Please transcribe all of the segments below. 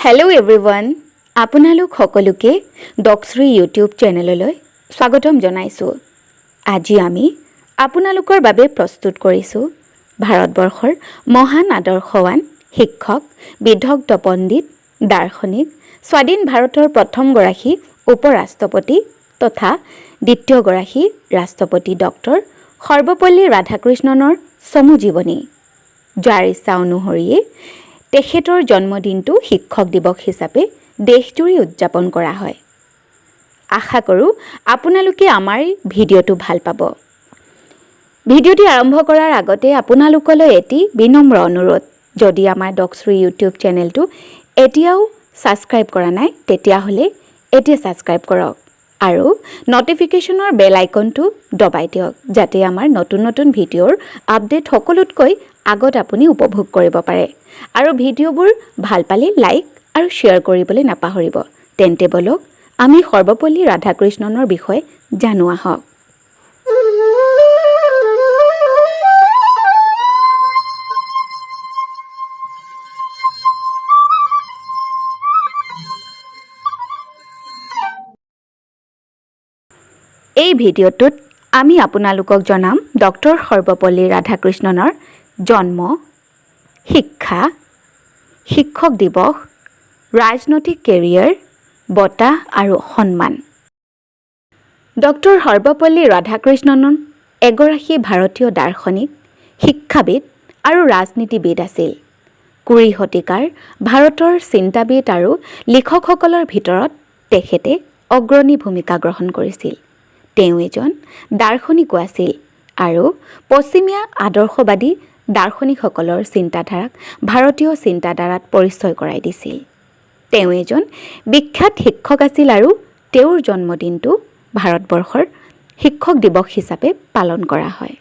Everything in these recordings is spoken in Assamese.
Hello everyone, আপোনালোক সকলোকে Doksiri YouTube চেনেললৈ স্বাগতম জনাইছো। আজি আমি আপোনালোকৰ বাবে প্ৰস্তুত কৰিছো ভাৰতবৰ্ষৰ মহান আদৰ্শৱান শিক্ষক, বিদগ্ধ পণ্ডিত, দাৰ্শনিক, স্বাধীন ভাৰতৰ প্ৰথম গৰাকী উপৰাষ্ট্ৰপতি তথা দ্বিতীয় গৰাকী ৰাষ্ট্ৰপতি ডক্টৰ সৰ্বপল্লী ৰাধাকৃষ্ণনৰ চমু জীৱনী, যাৰ ইচ্ছা অনুসৰিয়ে তেখেতৰ জন্মদিনটো শিক্ষক দিৱস হিচাপে দেশজুৰি উদযাপন কৰা হয়। আশা কৰোঁ আপোনালোকে আমাৰ ভিডিঅ'টো ভাল পাব। ভিডিঅ'টি আৰম্ভ কৰাৰ আগতে আপোনালোকলৈ এটি বিনম্ৰ অনুৰোধ, যদি আমাৰ Doksiri YouTube চেনেলটো এতিয়াও ছাবস্ক্ৰাইব কৰা নাই তেতিয়াহ'লে এতিয়া ছাবস্ক্ৰাইব কৰক আৰু নটিফিকেশ্যনৰ বেল আইকনটো দবাই দিয়ক, যাতে আমাৰ নতুন নতুন ভিডিঅ'ৰ আপডেট সকলোতকৈ আগত আপুনি উপভোগ কৰিব পাৰে। আৰু ভিডিঅ'বোৰ ভাল পালে লাইক আৰু শ্বেয়াৰ কৰিবলৈ নাপাহৰিব। তেন্তে বলক আমি সৰ্বপল্লী ৰাধাকৃষ্ণনৰ বিষয়ে জানো আহক। এই ভিডিঅ'টোত আমি আপোনালোকক জনাম ডক্টৰ সৰ্বপল্লী ৰাধাকৃষ্ণনৰ জন্ম, শিক্ষা, শিক্ষক দিৱস, ৰাজনৈতিক কেৰিয়াৰ, বঁটা আৰু সন্মান। ডক্টৰ সৰ্বপল্লী ৰাধাকৃষ্ণন এগৰাকী ভাৰতীয় দাৰ্শনিক, শিক্ষাবিদ আৰু ৰাজনীতিবিদ আছিল। 20 শতিকাৰ ভাৰতৰ চিন্তাবিদ আৰু লিখকসকলৰ ভিতৰত তেখেতে অগ্ৰণী ভূমিকা গ্ৰহণ কৰিছিল। তেওঁ এজন দাৰ্শনিকো আছিল আৰু পশ্চিমীয়া আদৰ্শবাদী দাৰ্শনিকসকলৰ চিন্তাধাৰাক ভাৰতীয় চিন্তাধাৰাত পৰিচয় কৰাই দিছিল। তেওঁ এজন বিখ্যাত শিক্ষক আছিল আৰু তেওঁৰ জন্মদিনটো ভাৰতবৰ্ষৰ শিক্ষক দিৱস হিচাপে পালন কৰা হয়।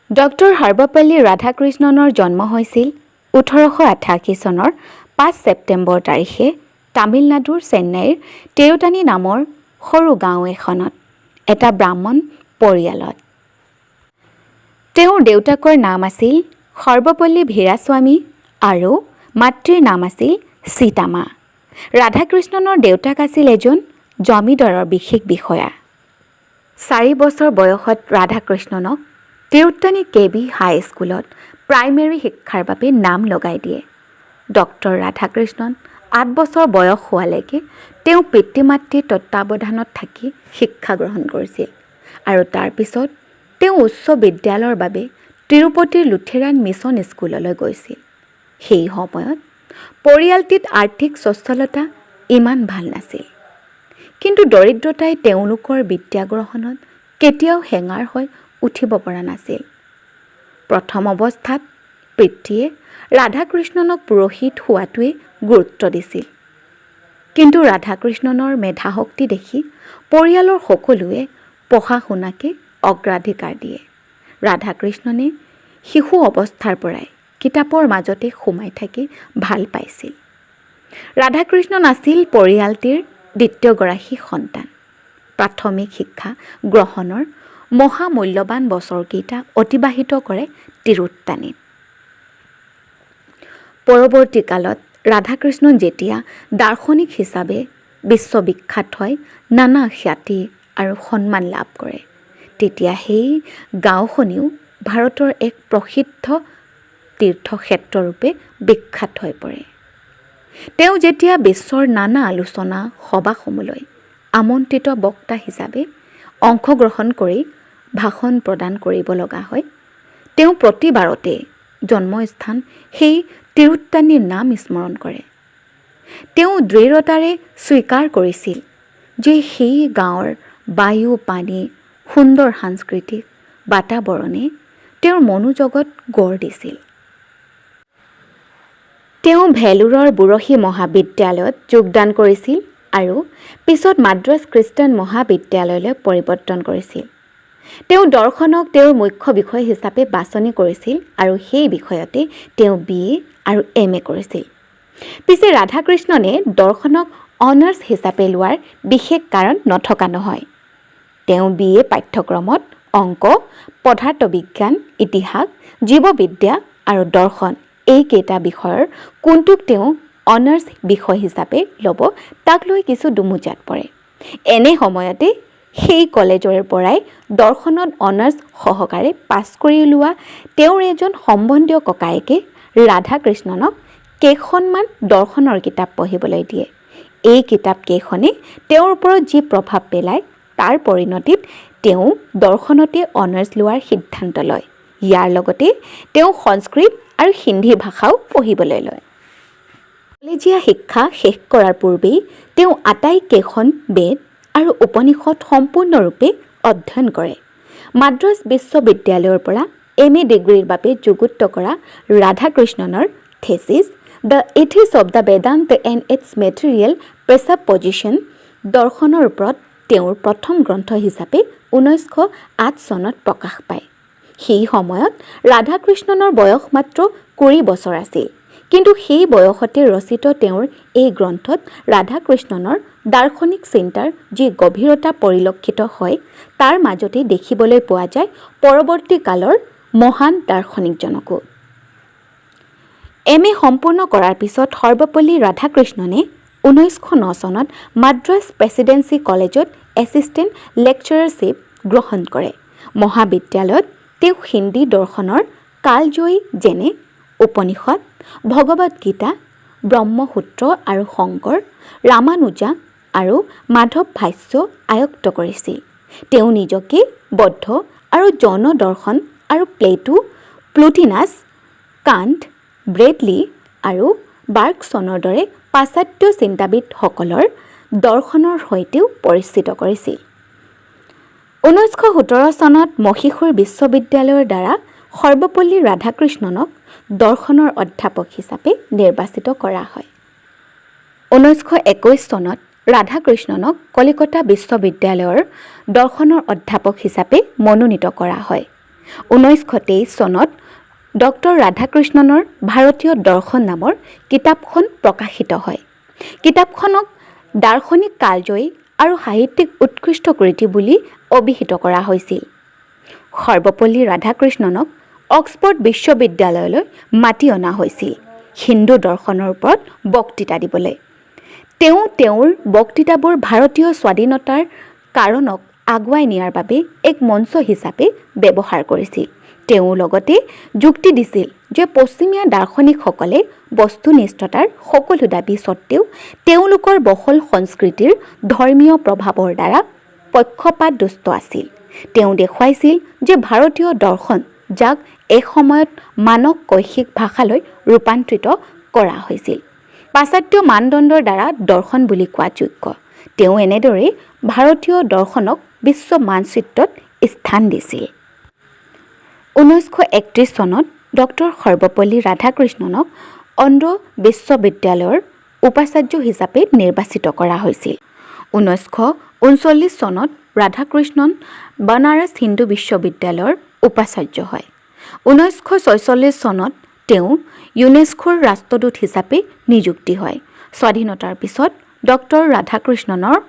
ডক্টৰ সৰ্বপল্লী ৰাধাকৃষ্ণনৰ জন্ম হৈছিল 1888 চনৰ 5 ছেপ্টেম্বৰ তাৰিখে তামিলনাডুৰ চেন্নাইৰ তিৰুতানি নামৰ সৰু গাঁও এখনত এটা ব্ৰাহ্মণ পৰিয়ালত। তেওঁৰ দেউতাকৰ নাম আছিল সৰ্বপল্লী ভীৰাস্বামী আৰু মাতৃৰ নাম আছিল সীতামা। ৰাধাকৃষ্ণনৰ দেউতাক আছিল এজন জমিদাৰৰ বিশেষ বিষয়া। 4 বছৰ বয়সত ৰাধাকৃষ্ণনক তিৰুতানি KB হাইস্কুলত প্ৰাইমেৰী শিক্ষাৰ বাবে নাম লগাই দিয়ে। ডক্টৰ ৰাধাকৃষ্ণন 8 বছৰ বয়স হোৱালৈকে তেওঁ পিতৃ মাতৃৰ তত্ত্বাৱধানত থাকি শিক্ষা গ্ৰহণ কৰিছিল আৰু তাৰ পিছত তেওঁ উচ্চ বিদ্যালয়ৰ বাবে তিৰুপতিৰ লুথেৰান মিছন স্কুললৈ গৈছিল। সেই সময়ত পৰিয়ালটিত আৰ্থিক সচ্ছলতা ইমান ভাল নাছিল, কিন্তু দৰিদ্ৰতাই তেওঁলোকৰ বিদ্যা গ্ৰহণত কেতিয়াও হেঙাৰ হৈ উঠিব পৰা নাছিল। প্ৰথম অৱস্থাত পিতৃয়ে ৰাধাকৃষ্ণনক পুৰোহিত হোৱাটোৱে গুৰুত্ব দিছিল, কিন্তু ৰাধাকৃষ্ণনৰ মেধাশক্তি দেখি পৰিয়ালৰ সকলোৱে পঢ়া শুনাকে অগ্ৰাধিকাৰ দিয়ে। ৰাধাকৃষ্ণনে শিশু অৱস্থাৰ পৰাই কিতাপৰ মাজতে সোমাই থাকি ভাল পাইছিল। ৰাধাকৃষ্ণন আছিল পৰিয়ালটিৰ দ্বিতীয়গৰাকী সন্তান। প্ৰাথমিক শিক্ষা গ্ৰহণৰ মহামূল্যৱান বছৰকেইটা অতিবাহিত কৰে তিৰুত্তানিত। পৰৱৰ্তী কালত ৰাধাকৃষ্ণন যেতিয়া দাৰ্শনিক হিচাপে বিশ্ববিখ্যাত হয়, নানা খ্যাতি আৰু সন্মান লাভ কৰে, তেতিয়া সেই গাঁওখনেও ভাৰতৰ এক প্ৰসিদ্ধ তীৰ্থক্ষেত্ৰৰূপে বিখ্যাত হৈ পৰে। তেওঁ যেতিয়া বিশ্বৰ নানা আলোচনা সভাসমূহলৈ আমন্ত্ৰিত বক্তা হিচাপে অংশগ্ৰহণ কৰি ভাষণ প্ৰদান কৰিব লগা হয়, তেওঁ প্ৰতিবাৰতে জন্মস্থান সেই তিৰুত্তানিৰ নাম স্মৰণ কৰে। তেওঁ দৃঢ়তাৰে স্বীকাৰ কৰিছিল যে সেই গাঁৱৰ বায়ু, পানী, সুন্দৰ সাংস্কৃতিক বাতাৱৰণে তেওঁৰ মনোজগত গঢ় দিছিল। তেওঁ ভেলোৰৰ বুৰহী মহাবিদ্যালয়ত যোগদান কৰিছিল আৰু পিছত মাদ্ৰাজ খ্ৰীষ্টান মহাবিদ্যালয়লৈ পৰিৱৰ্তন কৰিছিল। তেওঁ দৰ্শনক তেওঁৰ মুখ্য বিষয় হিচাপে বাছনি কৰিছিল আৰু সেই বিষয়তে তেওঁ BA আৰু MA কৰিছিল। পিছে ৰাধাকৃষ্ণনে দৰ্শনক অনাৰ্ছ হিচাপে লোৱাৰ বিশেষ কাৰণ নথকা নহয়। তেওঁ BA পাঠ্যক্ৰমত অংক, পদাৰ্থ বিজ্ঞান, ইতিহাস, জীৱবিদ্যা আৰু দৰ্শন এইকেইটা বিষয়ৰ কোনটোক তেওঁ অনাৰ্ছ বিষয় হিচাপে ল'ব তাক লৈ কিছু দুমোজাত পৰে। এনে সময়তে সেই কলেজৰ পৰাই দৰ্শনত অনাৰ্ছ সহকাৰে পাছ কৰি ওলোৱা তেওঁৰ এজন সম্বন্ধীয় ককায়েকে ৰাধাকৃষ্ণনক কেইখনমান দৰ্শনৰ কিতাপ পঢ়িবলৈ দিয়ে। এই কিতাপকেইখনে তেওঁৰ ওপৰত যি প্ৰভাৱ পেলায় তাৰ পৰিণতিত তেওঁ দৰ্শনতে অনাৰ্ছ লোৱাৰ সিদ্ধান্ত লয়। ইয়াৰ লগতে তেওঁ সংস্কৃত আৰু হিন্দী ভাষাও পঢ়িবলৈ লয়। কলেজীয়া শিক্ষা শেষ কৰাৰ পূৰ্বেই তেওঁ আটাইকেইখন বেদ আৰু উপনিষদ সম্পূৰ্ণৰূপে অধ্যয়ন কৰে। মাদ্ৰাজ বিশ্ববিদ্যালয়ৰ পৰা MA ডিগ্ৰীৰ বাবে যুগুত কৰা ৰাধাকৃষ্ণনৰ thesis the ethics of the Vedanta and its material presupposition দৰ্শনৰ ওপৰত তেওঁৰ প্ৰথম গ্ৰন্থ হিচাপে 1908 চনত প্ৰকাশ পায়। সেই সময়ত ৰাধাকৃষ্ণনৰ বয়স মাত্ৰ 20 বছৰ আছিল। কিন্তু সেই বয়সতে ৰচিত তেওঁৰ এই গ্ৰন্থত ৰাধাকৃষ্ণনৰ দাৰ্শনিক চিন্তাৰ যি গভীৰতা পৰিলক্ষিত হয় তাৰ মাজতে দেখিবলৈ পোৱা যায় পৰৱৰ্তী কালৰ মহান দাৰ্শনিকজনকো। MA সম্পূৰ্ণ কৰাৰ পিছত সৰ্বপল্লী ৰাধাকৃষ্ণনে 1909 চনত মাদ্ৰাজ প্ৰেছিডেন্সি কলেজত এছিষ্টেণ্ট লেকচাৰাৰশ্বিপ গ্ৰহণ কৰে। মহাবিদ্যালয়ত তেওঁ হিন্দী দৰ্শনৰ কালজয়ী যেনে উপনিষদ, ভগৱদ গীতা, ব্ৰহ্মসূত্ৰ আৰু শংকৰ, ৰামানুজা আৰু মাধৱ ভাষ্য আয়ত্ত কৰিছিল। তেওঁ নিজকে বৌদ্ধ আৰু জৈন দৰ্শন আৰু প্লোটিনাছ, কাণ্ট, ব্ৰেডলি আৰু বাৰ্গছনৰ দৰে পাশ্চাত্য চিন্তাবিদসকলৰ দৰ্শনৰ সৈতেও পৰিচিত কৰিছিল। 1917 চনত মহীশূৰ বিশ্ববিদ্যালয়ৰ দ্বাৰা সৰ্বপল্লী ৰাধাকৃষ্ণনক দৰ্শনৰ অধ্যাপক হিচাপে নিৰ্বাচিত কৰা হয়। 1921 চনত ৰাধাকৃষ্ণনক কলিকতা বিশ্ববিদ্যালয়ৰ দৰ্শনৰ অধ্যাপক হিচাপে মনোনীত কৰা হয়। 1923 চনত ডক্টৰ ৰাধাকৃষ্ণনৰ ভাৰতীয় দৰ্শন নামৰ কিতাপখন প্ৰকাশিত হয়। কিতাপখনক দাৰ্শনিক কালজয়ী আৰু সাহিত্যিক উৎকৃষ্ট কৃতি বুলি অভিহিত কৰা হৈছিল। সৰ্বপল্লী ৰাধাকৃষ্ণনক অক্সফৰ্ড বিশ্ববিদ্যালয়লৈ মাতি অনা হৈছিল হিন্দু দৰ্শনৰ ওপৰত বক্তৃতা দিবলৈ। তেওঁ তেওঁৰ বক্তৃতাবোৰ ভাৰতীয় স্বাধীনতাৰ কাৰণক আগুৱাই নিয়াৰ বাবে এক মঞ্চ হিচাপে ব্যৱহাৰ কৰিছিল। তেওঁ লগতে যুক্তি দিছিল যে পশ্চিমীয়া দাৰ্শনিকসকলে বস্তুনিষ্ঠতাৰ সকলো দাবী স্বত্তেও তেওঁলোকৰ বহল সংস্কৃতিৰ ধৰ্মীয় প্ৰভাৱৰ দ্বাৰা পক্ষপাতদুষ্ট আছিল। তেওঁ দেখুৱাইছিল যে ভাৰতীয় দৰ্শন যাক এসময়ত মানক কৈশিক ভাষালৈ ৰূপান্তৰিত কৰা হৈছিল পাশ্চাত্য মানদণ্ডৰ দ্বাৰা দৰ্শন বুলি কোৱা যোগ্য। তেওঁ এনেদৰে ভাৰতীয় দৰ্শনক বিশ্ব মানচিত্ৰত স্থান দিছিল। 1931 চনত ডক্টৰ সৰ্বপল্লী ৰাধাকৃষ্ণনক অন্ধ্ৰ বিশ্ববিদ্যালয়ৰ উপাচাৰ্য হিচাপে নিৰ্বাচিত কৰা হৈছিল। 1939 চনত ৰাধাকৃষ্ণন বানাৰস হিন্দু বিশ্ববিদ্যালয়ৰ উপাচাৰ্য হয়। 1946 চনত তেওঁ ইউনেস্কোৰ ৰাষ্ট্ৰদূত হিচাপে নিযুক্তি হয়। স্বাধীনতাৰ পিছত ডক্টৰ ৰাধাকৃষ্ণনক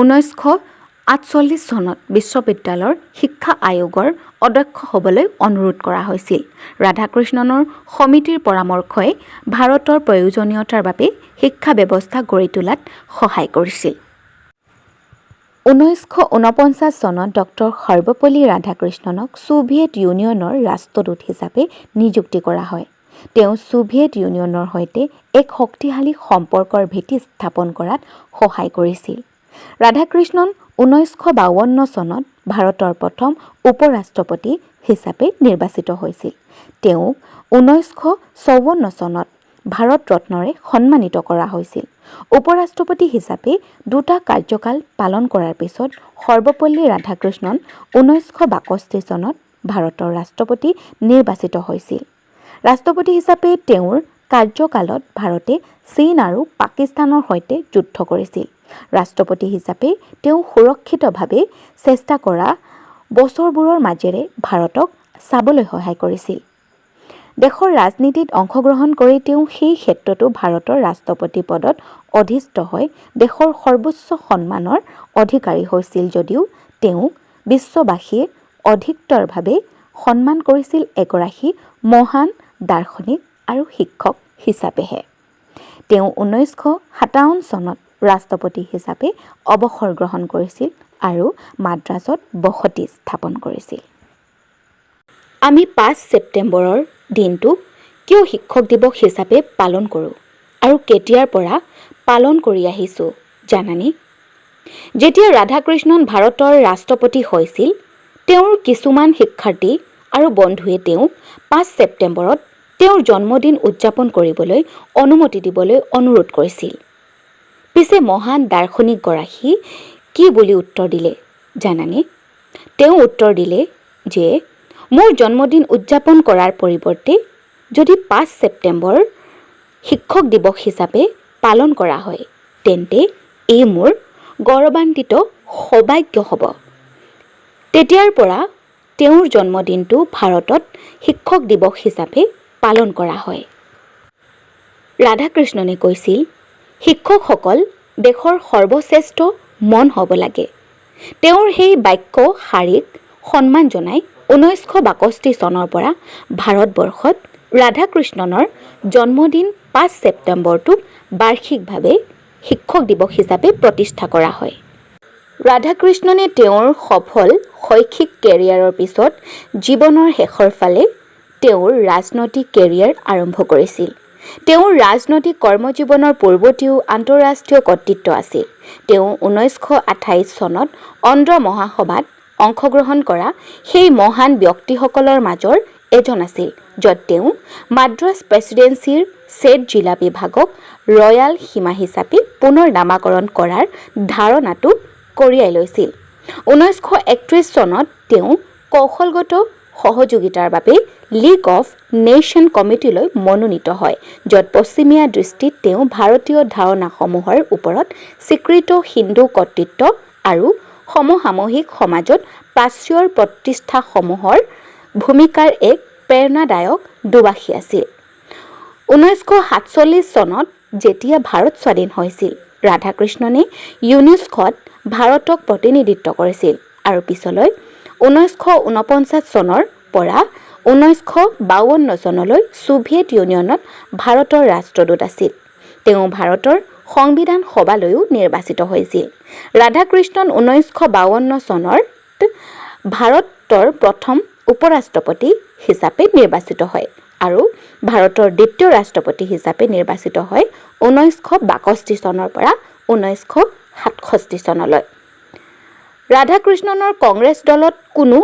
1948 চনত বিশ্ববিদ্যালয়ৰ শিক্ষা আয়োগৰ অধ্যক্ষ হ'বলৈ অনুৰোধ কৰা হৈছিল। ৰাধাকৃষ্ণনৰ সমিতিৰ পৰামৰ্শই ভাৰতৰ প্ৰয়োজনীয়তাৰ বাবে শিক্ষা ব্যৱস্থা গঢ়ি তোলাত সহায় কৰিছিল। 1949 চনত ডক্টৰ সৰ্বপল্লী ৰাধাকৃষ্ণনক ছোভিয়েট ইউনিয়নৰ ৰাষ্ট্ৰদূত হিচাপে নিযুক্তি কৰা হয়। তেওঁ ছোভিয়েট ইউনিয়নৰ সৈতে এক শক্তিশালী সম্পৰ্কৰ ভেটি স্থাপন কৰাত সহায় কৰিছিল। ৰাধাকৃষ্ণন 1952 চনত ভাৰতৰ প্ৰথম উপ-ৰাষ্ট্ৰপতি হিচাপে নিৰ্বাচিত হৈছিল। তেওঁক 1954 চনত ভাৰত ৰত্নৰে সন্মানিত কৰা হৈছিল। উপ-ৰাষ্ট্ৰপতি হিচাপে দুটা কাৰ্যকাল পালন কৰাৰ পিছত সৰ্বপল্লী ৰাধাকৃষ্ণন 1962 চনত ভাৰতৰ ৰাষ্ট্ৰপতি নিৰ্বাচিত হৈছিল। ৰাষ্ট্ৰপতি হিচাপে তেওঁৰ কাৰ্যকালত ভাৰতে চীন আৰু পাকিস্তানৰ সৈতে যুদ্ধ কৰিছিল। ৰাষ্ট্ৰপতি হিচাপে তেওঁ সুৰক্ষিতভাৱে চেষ্টা কৰা বছৰবোৰৰ মাজেৰে ভাৰতক চাবলৈ সহায় কৰিছিল। দেশৰ ৰাজনীতিত অংশগ্ৰহণ কৰি তেওঁ সেই ক্ষেত্ৰতো ভাৰতৰ ৰাষ্ট্ৰপতি পদত অধিষ্ঠ হৈ দেশৰ সৰ্বোচ্চ সন্মানৰ অধিকাৰী হৈছিল যদিও তেওঁক বিশ্ববাসীয়ে অধিকতৰভাৱে সন্মান কৰিছিল এগৰাকী মহান দাৰ্শনিক আৰু শিক্ষক হিচাপেহে। তেওঁ 1957 চনত ৰাষ্ট্ৰপতি হিচাপে অৱসৰ গ্ৰহণ কৰিছিল আৰু মাদ্ৰাজত বসতি স্থাপন কৰিছিল। আমি 5 ছেপ্টেম্বৰৰ দিনটো কিয় শিক্ষক দিৱস হিচাপে পালন কৰোঁ আৰু কেতিয়াৰ পৰা পালন কৰি আহিছোঁ জানানে? যেতিয়া ৰাধাকৃষ্ণন ভাৰতৰ ৰাষ্ট্ৰপতি হৈছিল, তেওঁৰ কিছুমান শিক্ষাৰ্থী আৰু বন্ধুৱে তেওঁক 5 ছেপ্টেম্বৰত তেওঁৰ জন্মদিন উদযাপন কৰিবলৈ অনুমতি দিবলৈ অনুৰোধ কৰিছিল। পিছে মহান দাৰ্শনিকগৰাকী কি বুলি উত্তৰ দিলে জানানে? তেওঁ উত্তৰ দিলে যে মোৰ জন্মদিন উদযাপন কৰাৰ পৰিৱৰ্তে যদি 5 ছেপ্টেম্বৰ শিক্ষক দিৱস হিচাপে পালন কৰা হয়, তেন্তে এই মোৰ গৌৰৱান্বিত সৌভাগ্য হ'ব। তেতিয়াৰ পৰা তেওঁৰ জন্মদিনটো ভাৰতত শিক্ষক দিৱস হিচাপে পালন কৰা হয়। ৰাধাকৃষ্ণনে কৈছিল, শিক্ষকসকল দেশৰ সৰ্বশ্ৰেষ্ঠ মন হ'ব লাগে। তেওঁৰ সেই বাক্য শাৰীক সন্মান জনাই 1962 চনৰ পৰা ভাৰতবৰ্ষত ৰাধাকৃষ্ণনৰ জন্মদিন 5 ছেপ্টেম্বৰটোক বাৰ্ষিকভাৱে শিক্ষক দিৱস হিচাপে প্ৰতিষ্ঠা কৰা হয়। ৰাধাকৃষ্ণনে তেওঁৰ সফল শৈক্ষিক কেৰিয়াৰৰ পিছত জীৱনৰ শেষৰ ফালে তেওঁৰ ৰাজনৈতিক কেৰিয়াৰ আৰম্ভ কৰিছিল। তেওঁৰ ৰাজনৈতিক কৰ্মজীৱনৰ পূৰ্বতেও আন্তঃৰাষ্ট্ৰীয় কৰ্তৃত্ব আছিল। তেওঁ 1928 চনত অন্ধ্ৰ মহাসভাত অংশগ্ৰহণ কৰা সেই মহান ব্যক্তিসকলৰ মাজৰ এজন আছিল, য'ত তেওঁ মাদ্ৰাজ প্ৰেছিডেন্সিৰ চেট জিলা বিভাগক ৰয়েল সীমা হিচাপে পুনৰ নামাকৰণ কৰাৰ ধাৰণাটো কঢ়িয়াই লৈছিল। 1931 চনত তেওঁ কৌশলগত সহযোগিতাৰ বাবে লীগ অফ নেশ্যন কমিটিলৈ মনোনীত হয়, য'ত পশ্চিমীয়া দৃষ্টিত তেওঁ ভাৰতীয় ধাৰণাসমূহৰ ওপৰত স্বীকৃত হিন্দু কৰ্তৃত্ব আৰু সমসাময়িক সমাজত প্ৰাচ্যৰ প্ৰতিষ্ঠাসমূহৰ ভূমিকাৰ এক প্ৰেৰণাদায়ক দুভাষী আছিল। 1947 চনত যেতিয়া ভাৰত স্বাধীন হৈছিল, ৰাধাকৃষ্ণনে ইউনেস্কোত ভাৰতক প্ৰতিনিধিত্ব কৰিছিল আৰু পিছলৈ 1949 চনৰ পৰা 1952 চনলৈ ছোভিয়েট ইউনিয়নত ভাৰতৰ ৰাষ্ট্ৰদূত আছিল। তেওঁ ভাৰতৰ সংবিধান সভালৈও নিৰ্বাচিত হৈছিল। ৰাধাকৃষ্ণন 1952 চনত ভাৰতৰ প্ৰথম উপৰাষ্ট্ৰপতি হিচাপে নিৰ্বাচিত হয় আৰু ভাৰতৰ দ্বিতীয় ৰাষ্ট্ৰপতি হিচাপে নিৰ্বাচিত হয় 1962 চনৰ পৰা 1967 চনলৈ। ৰাধাকৃষ্ণনৰ কংগ্ৰেছ দলত কোনো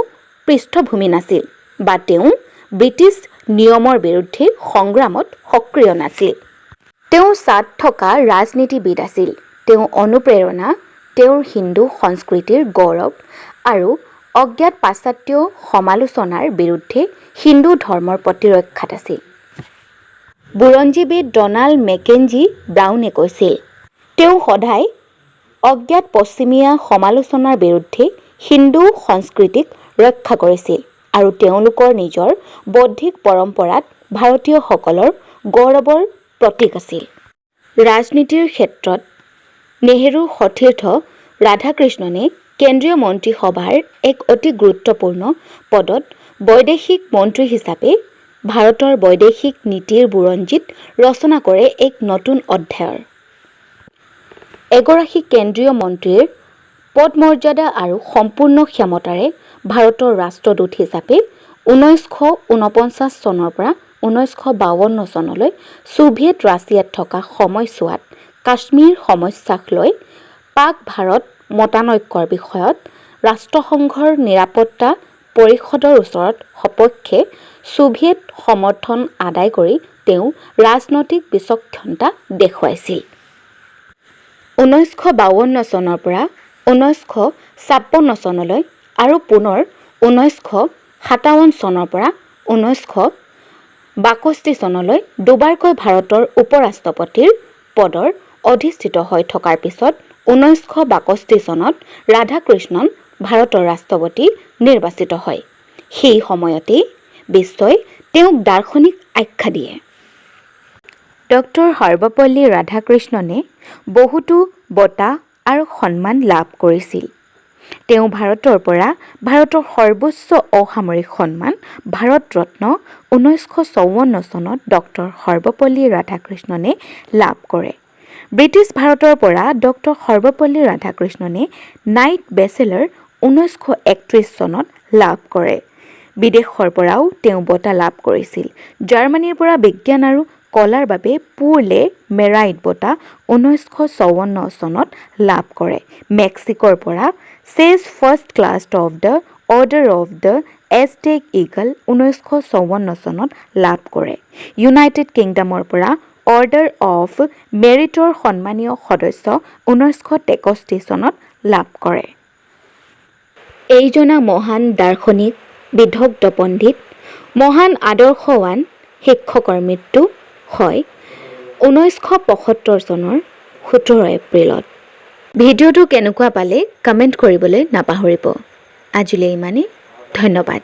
পৃষ্ঠভূমি নাছিল বা তেওঁ ব্ৰিটিছ নিয়মৰ বিৰুদ্ধে সংগ্ৰামত সক্ৰিয় নাছিল। তেওঁ ছাদ থকা ৰাজনীতিবিদ আছিল। তেওঁৰ অনুপ্ৰেৰণা তেওঁৰ হিন্দু সংস্কৃতিৰ গৌৰৱ আৰু অজ্ঞাত পাশ্চাত্য সমালোচনাৰ বিৰুদ্ধে হিন্দু ধৰ্মৰ প্ৰতিৰক্ষাত আছিল। বুৰঞ্জীবিদ ডনাল্ড মেকেঞ্জি ব্ৰাউনে কৈছিল, তেওঁ সদায় অজ্ঞাত পশ্চিমীয়া সমালোচনাৰ বিৰুদ্ধে হিন্দু সংস্কৃতিক ৰক্ষা কৰিছিল আৰু তেওঁলোকৰ নিজৰ বৌদ্ধিক পৰম্পৰাত ভাৰতীয়সকলৰ গৌৰৱৰ প্ৰতীক আছিল। ৰাজনীতিৰ ক্ষেত্ৰত নেহৰুৰ সতীৰ্থ ৰাধাকৃষ্ণনে কেন্দ্ৰীয় মন্ত্ৰীসভাৰ এক অতি গুৰুত্বপূৰ্ণ পদত বৈদেশিক মন্ত্ৰী হিচাপে ভাৰতৰ বৈদেশিক নীতিৰ বুৰঞ্জীত ৰচনা কৰে এক নতুন অধ্যায়ৰ। এগৰাকী কেন্দ্ৰীয় মন্ত্ৰীৰ পদমৰ্যাদা আৰু সম্পূৰ্ণ ক্ষমতাৰে ভাৰতৰ ৰাষ্ট্ৰদূত হিচাপে 1949 চনৰ পৰা 1952 চনলৈ ছোভিয়েট ৰাছিয়াত থকা সময়ছোৱাত কাশ্মীৰ সমস্যাক লৈ পাক ভাৰত মতানৈক্যৰ বিষয়ত ৰাষ্ট্ৰসংঘৰ নিৰাপত্তা পৰিষদৰ ওচৰত সপক্ষে ছোভিয়েট সমৰ্থন আদায় কৰি তেওঁ ৰাজনৈতিক বিচক্ষণতা দেখুৱাইছিল। 1952 চনৰ পৰা 1956 চনলৈ আৰু পুনৰ 1957 চনৰ পৰা 1962 চনলৈ দুবাৰকৈ ভাৰতৰ উপৰাষ্ট্ৰপতিৰ পদৰ অধিষ্ঠিত হৈ থকাৰ পিছত 1962 চনত ৰাধাকৃষ্ণন ভাৰতৰ ৰাষ্ট্ৰপতি নিৰ্বাচিত হয়। সেই সময়তেই বিশ্বই তেওঁক দাৰ্শনিক আখ্যা দিয়ে। ডক্টৰ সৰ্বপল্লী ৰাধাকৃষ্ণনে বহুতো বঁটা আৰু সন্মান লাভ কৰিছিল। তেওঁ ভাৰতৰ পৰা ভাৰতৰ সৰ্বোচ্চ অসামৰিক সন্মান ভাৰত ৰত্ন 1954 চনত ডক্টৰ সৰ্বপল্লী ৰাধাকৃষ্ণনে লাভ কৰে। ব্ৰিটিছ ভাৰতৰ পৰা ডক্টৰ সৰ্বপল্লী ৰাধাকৃষ্ণনে নাইট বেচেলৰ 1931 চনত লাভ কৰে। বিদেশৰ পৰাও তেওঁ বঁটা লাভ কৰিছিল। জাৰ্মানীৰ পৰা বিজ্ঞান আৰু কলাৰ বাবে পুৰলে মেৰাইট বঁটা 1954 চনত লাভ কৰে। মেক্সিকোৰ পৰা চেজ first class of the order of the Aztec eagle 1954 চনত লাভ কৰে। ইউনাইটেড কিংডমৰ পৰা অৰ্ডাৰ অফ মেৰিটৰ সন্মানীয় সদস্য 1963 চনত লাভ কৰে। এইজনা মহান দাৰ্শনিক, বিদগ্ধ পণ্ডিত, মহান আদৰ্শৱান শিক্ষকৰ মৃত্যু হয় 1975 চনৰ 17 এপ্ৰিলত। ভিডিঅ'টো কেনেকুৱা পালে কমেণ্ট কৰিবলৈ নাপাহৰিব। আজিলৈ ইমানেই, ধন্যবাদ।